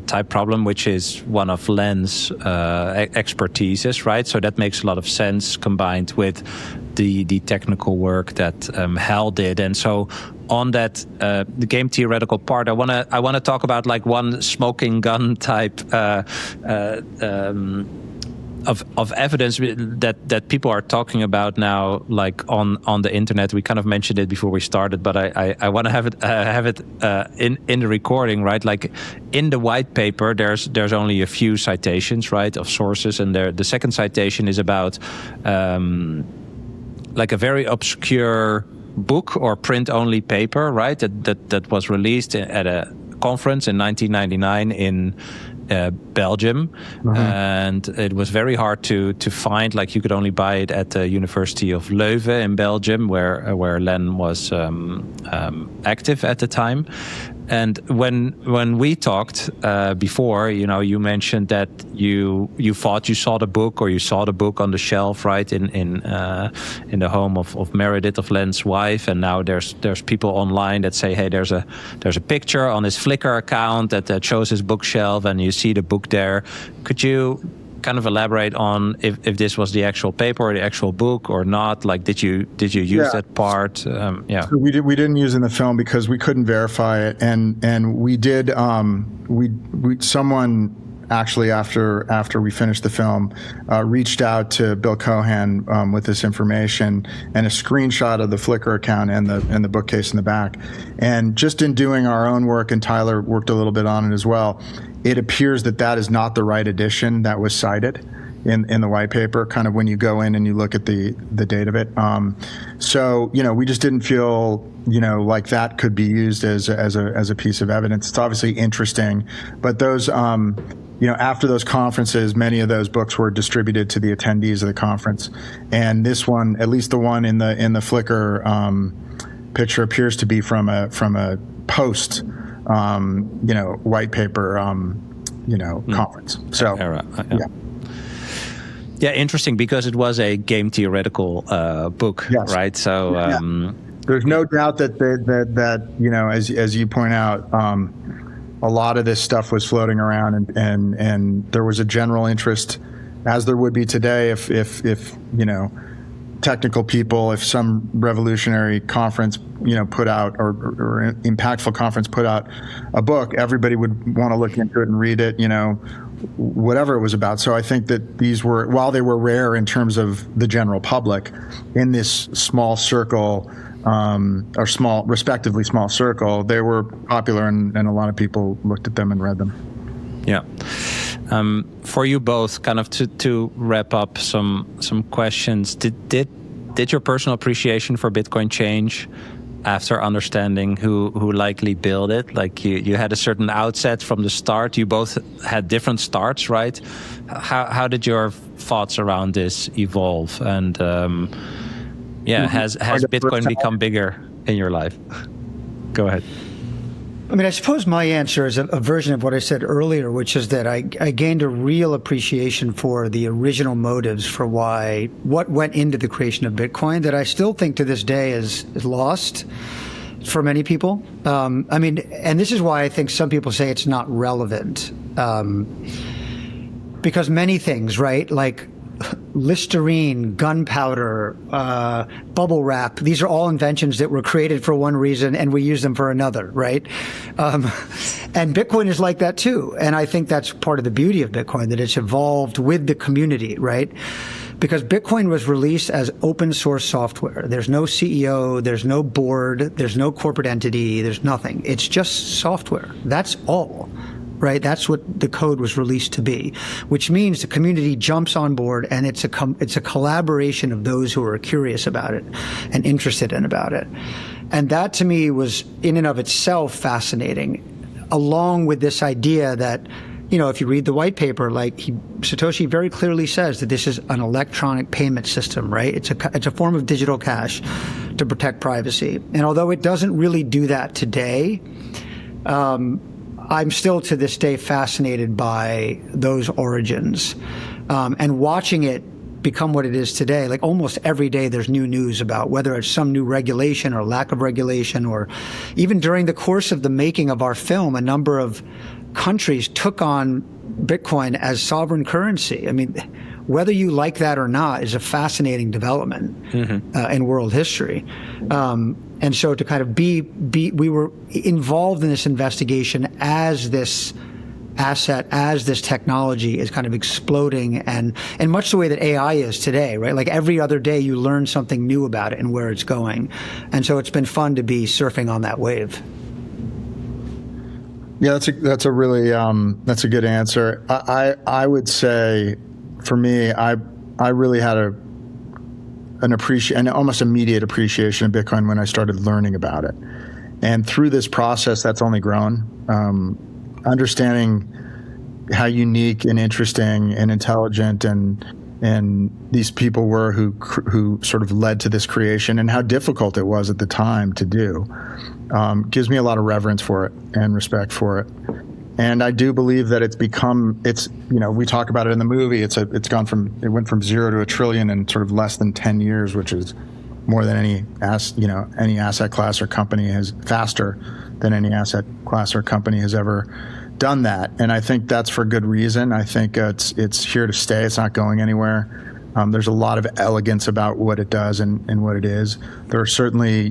type problem, which is one of Len's expertises, right? So that makes a lot of sense combined with the technical work that Hal did. And so on that the game theoretical part, I wanna talk about like one smoking gun type of evidence that people are talking about now, like on the internet. We kind of mentioned it before we started, but I want to have it in the recording, right? Like in the white paper, there's only a few citations, right, of sources, and the second citation is about like a very obscure book or print-only paper, right? That was released at a conference in 1999 in Belgium, and it was very hard to find. Like you could only buy it at the University of Leuven in Belgium, where Len was active at the time. And when we talked before, you mentioned that you thought you saw the book, or you saw the book on the shelf, right, in the home of Meredith, of Len's wife. And now there's people online that say, hey, there's a picture on his Flickr account that shows his bookshelf, and you see the book there. Could you kind of elaborate on if this was the actual paper or the actual book or not? Like, did you use that part? So
we didn't use it in the film because we couldn't verify it, and we did. Someone actually after we finished the film reached out to Bill Cohan with this information and a screenshot of the Flickr account and the bookcase in the back. And just in doing our own work, and Tyler worked a little bit on it as well, it appears that is not the right edition that was cited in the white paper, kind of when you go in and you look at the date of it. So, we just didn't feel, like that could be used as a piece of evidence. It's obviously interesting, but those, after those conferences, many of those books were distributed to the attendees of the conference. And this one, at least the one in the Flickr picture, appears to be from a post white paper, conference. So,
yeah, interesting, because it was a game theoretical book, yes. Right? So,
there's no doubt that as you point out, a lot of this stuff was floating around, and there was a general interest, as there would be today, if technical people, if some revolutionary conference, put out or impactful conference put out a book, everybody would want to look into it and read it, whatever it was about. So I think that these were, while they were rare in terms of the general public, in this small circle, or respectively small circle, they were popular, and a lot of people looked at them and read them.
Yeah. For you both, kind of to wrap up some questions, did your personal appreciation for Bitcoin change after understanding who likely built it? Like you had a certain outset from the start. You both had different starts, right? How did your thoughts around this evolve? And has Bitcoin become bigger in your life? Go ahead.
I mean, I suppose my answer is a version of what I said earlier, which is that I gained a real appreciation for the original motives for what went into the creation of Bitcoin that I still think to this day is lost for many people. I mean, and this is why I think some people say it's not relevant, because many things, right, like Listerine, gunpowder, bubble wrap. These are all inventions that were created for one reason and we use them for another, right? And Bitcoin is like that too. And I think that's part of the beauty of Bitcoin, that it's evolved with the community, right? Because Bitcoin was released as open source software. There's no CEO, there's no board, there's no corporate entity, there's nothing. It's just software. That's all. Right, that's what the code was released to be, which means the community jumps on board, and it's a collaboration of those who are curious about it and interested in about it, and that to me was in and of itself fascinating. Along with this idea that, if you read the white paper, like Satoshi very clearly says that this is an electronic payment system, right? It's a form of digital cash to protect privacy, and although it doesn't really do that today, I'm still to this day fascinated by those origins, and watching it become what it is today. Like almost every day there's new news about whether it's some new regulation or lack of regulation, or even during the course of the making of our film, a number of countries took on Bitcoin as sovereign currency. I mean, whether you like that or not is a fascinating development in world history. And so to kind of we were involved in this investigation as this asset, as this technology is kind of exploding, and much the way that AI is today, right? Like every other day you learn something new about it and where it's going. And so it's been fun to be surfing on that wave.
Yeah, that's a really that's a good answer. I would say, for me, I really had an almost immediate appreciation of Bitcoin when I started learning about it, and through this process, that's only grown. Understanding how unique and interesting and intelligent and these people were who sort of led to this creation, and how difficult it was at the time to do, gives me a lot of reverence for it and respect for it. And I do believe that we talk about it in the movie. It went from 0 to $1 trillion in sort of less than 10 years, which is more than any asset class or company faster than any asset class or company has ever done that. And I think that's for good reason. I think it's here to stay. It's not going anywhere. There's a lot of elegance about what it does and what it is. There are certainly,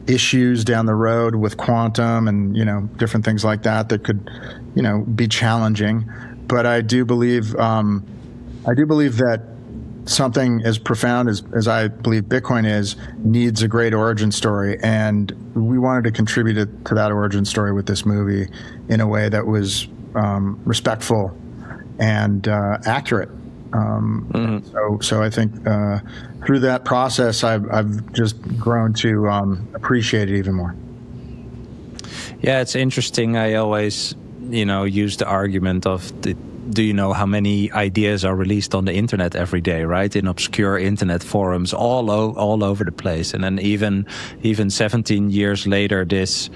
issues down the road with quantum and, different things like that could, be challenging. But I do believe that something as profound as I believe Bitcoin needs a great origin story. And we wanted to contribute to that origin story with this movie in a way that was respectful and accurate. So I think through that process, I've just grown to appreciate it even more.
Yeah, it's interesting. I always, use the argument of do you know how many ideas are released on the internet every day, right? In obscure internet forums all over the place. And then even 17 years later, this,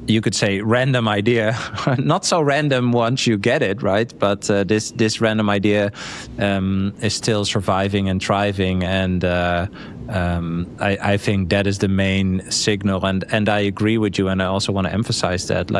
you could say random idea, not so random once you get it, right? But this random idea is still surviving and thriving, and I think that is the main signal. And I agree with you, and I also want to emphasize that,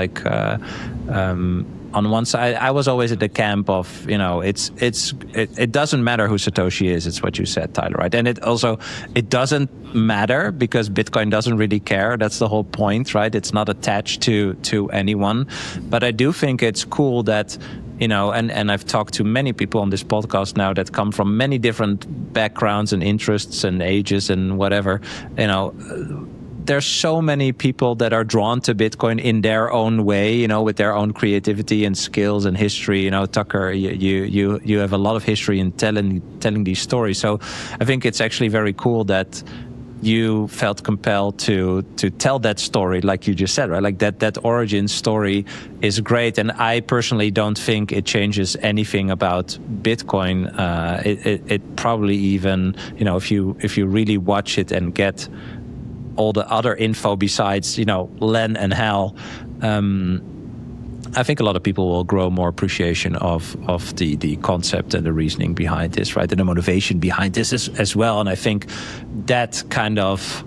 on one side, I was always at the camp of, it doesn't matter who Satoshi is. It's what you said, Tyler, right? And it doesn't matter because Bitcoin doesn't really care. That's the whole point, right? It's not attached to anyone. But I do think it's cool that, and I've talked to many people on this podcast now that come from many different backgrounds and interests and ages and whatever, there's so many people that are drawn to Bitcoin in their own way, with their own creativity and skills and history. Tucker, you have a lot of history in telling these stories. So I think it's actually very cool that you felt compelled to tell that story, like you just said, right? Like that origin story is great, and I personally don't think it changes anything about Bitcoin. It probably even, if you really watch it and get all the other info besides, Len and Hal, I think a lot of people will grow more appreciation of the concept and the reasoning behind this, right? And the motivation behind this as well. And I think that kind of,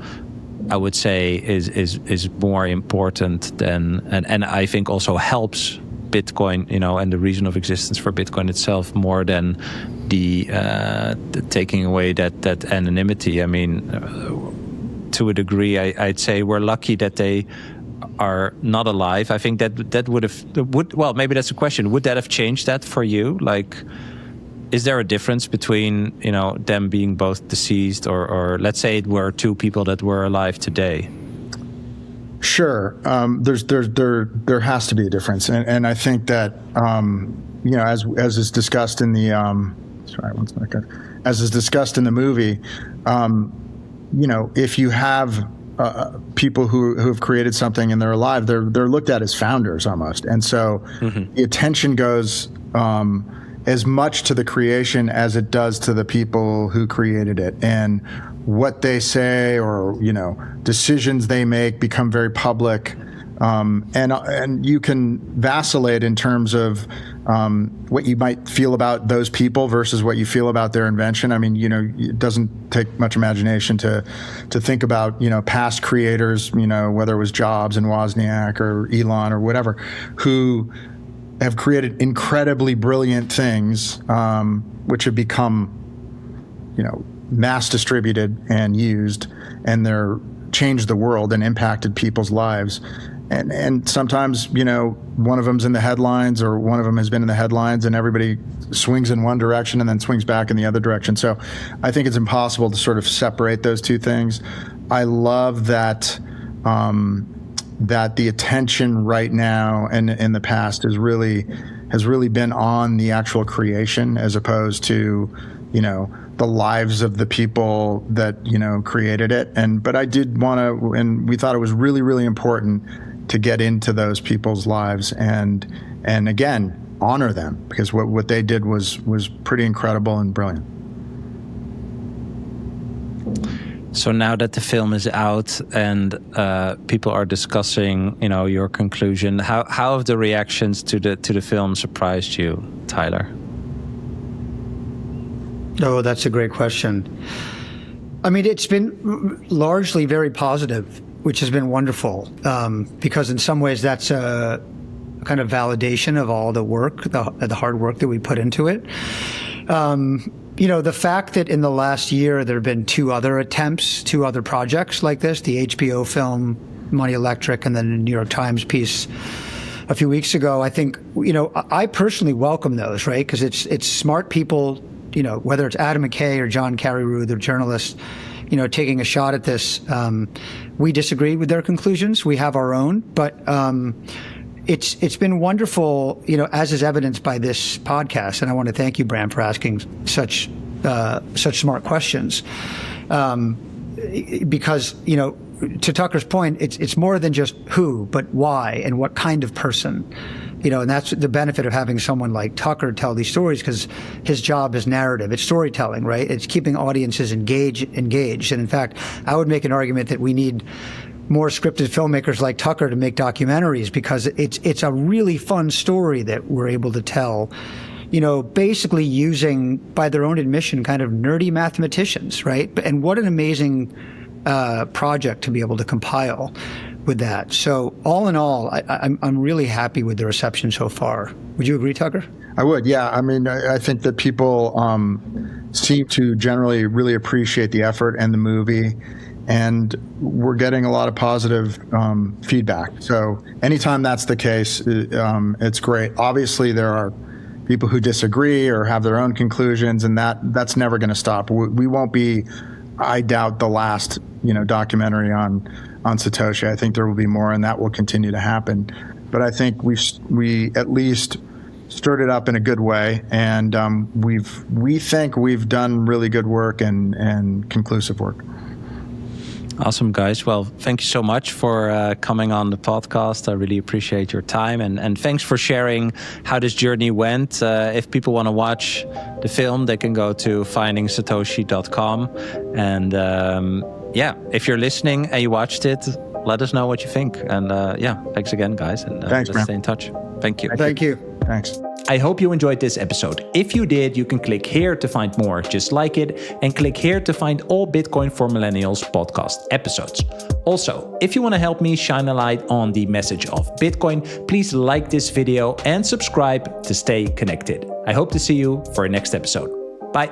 I would say, is more important than, and I think also helps Bitcoin, and the reason of existence for Bitcoin itself more than the taking away that anonymity. I mean, to a degree, I'd say we're lucky that they are not alive. I think that would maybe that's a question. Would that have changed that for you? Like, is there a difference between, them being both deceased or let's say it were two people that were alive today?
Sure. There has to be a difference. And I think that, as is discussed in the, as is discussed in the movie, if you have people who have created something and they're alive, they're looked at as founders almost. And so the attention goes as much to the creation as it does to the people who created it. And what they say or, decisions they make become very public. And you can vacillate in terms of what you might feel about those people versus what you feel about their invention. I mean, it doesn't take much imagination to think about, past creators, whether it was Jobs and Wozniak or Elon or whatever, who have created incredibly brilliant things, which have become, mass distributed and used, and they're changed the world and impacted people's lives. And sometimes, one of them's in the headlines, or one of them has been in the headlines, and everybody swings in one direction and then swings back in the other direction. So I think it's impossible to sort of separate those two things. I love that that the attention right now and in the past has really been on the actual creation, as opposed to, the lives of the people that, created it. But I did want to, and we thought it was really, really important to get into those people's lives and again, honor them, because what they did was pretty incredible and brilliant.
So now that the film is out and people are discussing, your conclusion, how have the reactions to the film surprised you, Tyler?
Oh, that's a great question. I mean, it's been largely very positive, which has been wonderful, because in some ways that's a kind of validation of all the work, the hard work that we put into it. The fact that in the last year there have been two other projects like this, the HBO film Money Electric and then the New York Times piece a few weeks ago, I think, I personally welcome those, right? Because it's smart people, whether it's Adam McKay or John Carreyrou, the journalists, taking a shot at this. We disagree with their conclusions. We have our own, but it's been wonderful, as is evidenced by this podcast. And I want to thank you, Bram, for asking such smart questions. Because, to Tucker's point, it's more than just who, but why and what kind of person. And that's the benefit of having someone like Tucker tell these stories, because his job is narrative. It's storytelling, right? It's keeping audiences engaged. And in fact, I would make an argument that we need more scripted filmmakers like Tucker to make documentaries, because it's a really fun story that we're able to tell, basically using, by their own admission, kind of nerdy mathematicians, right? And what an amazing project to be able to compile with that. So all in all, I'm really happy with the reception so far. Would you agree, Tucker?
I would, yeah. I mean, I think that people seem to generally really appreciate the effort and the movie, and we're getting a lot of positive feedback. So anytime that's the case, it's great. Obviously, there are people who disagree or have their own conclusions, and that's never going to stop. We won't be, I doubt, the last documentary on Satoshi. I think there will be more, and that will continue to happen. But I think we at least stirred it up in a good way, and we think we've done really good work and conclusive work.
Awesome, guys. Well, thank you so much for coming on the podcast. I really appreciate your time, and thanks for sharing how this journey went. If people want to watch the film, they can go to findingsatoshi.com. And if you're listening and you watched it, let us know what you think. And thanks again, guys. And
thanks,
let's stay in touch. Thank you.
Thank you.
Thanks.
I hope you enjoyed this episode. If you did, you can click here to find more just like it, and click here to find all Bitcoin for Millennials podcast episodes. Also, if you want to help me shine a light on the message of Bitcoin, please like this video and subscribe to stay connected. I hope to see you for our next episode. Bye.